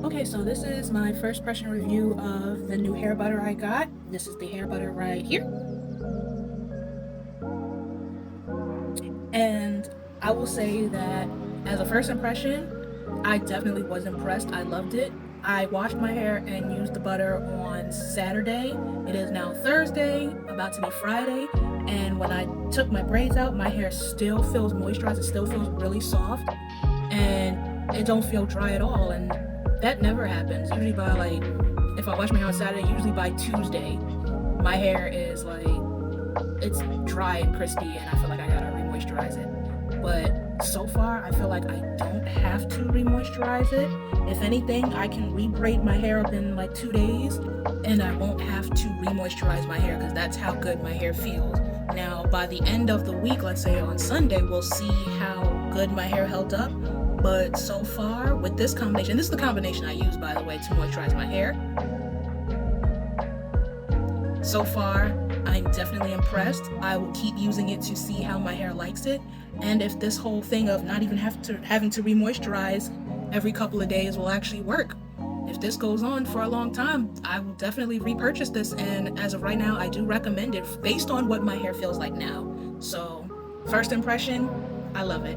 Okay, so this is my first impression review of the new hair butter I got. This is the hair butter right here. And I will say that as a first impression, I definitely was impressed. I loved it. I washed my hair and used the butter on Saturday. It is now Thursday, about to be Friday. And when I took my braids out, my hair still feels moisturized. It still feels really soft. And it don't feel dry at all. And that never happens. Usually by like, if I wash my hair on Saturday, usually by Tuesday, my hair is like, it's dry and crispy and I feel like I gotta re-moisturize it. But so far, I feel like I don't have to re-moisturize it. If anything, I can re-braid my hair up in like 2 days and I won't have to re-moisturize my hair because that's how good my hair feels. Now, by the end of the week, let's say on Sunday, we'll see how good my hair held up. But so far, with this combination, this is the combination I use, by the way, to moisturize my hair. So far, I'm definitely impressed. I will keep using it to see how my hair likes it. And if this whole thing of not even having to re-moisturize every couple of days will actually work. If this goes on for a long time, I will definitely repurchase this. And as of right now, I do recommend it based on what my hair feels like now. So, first impression, I love it.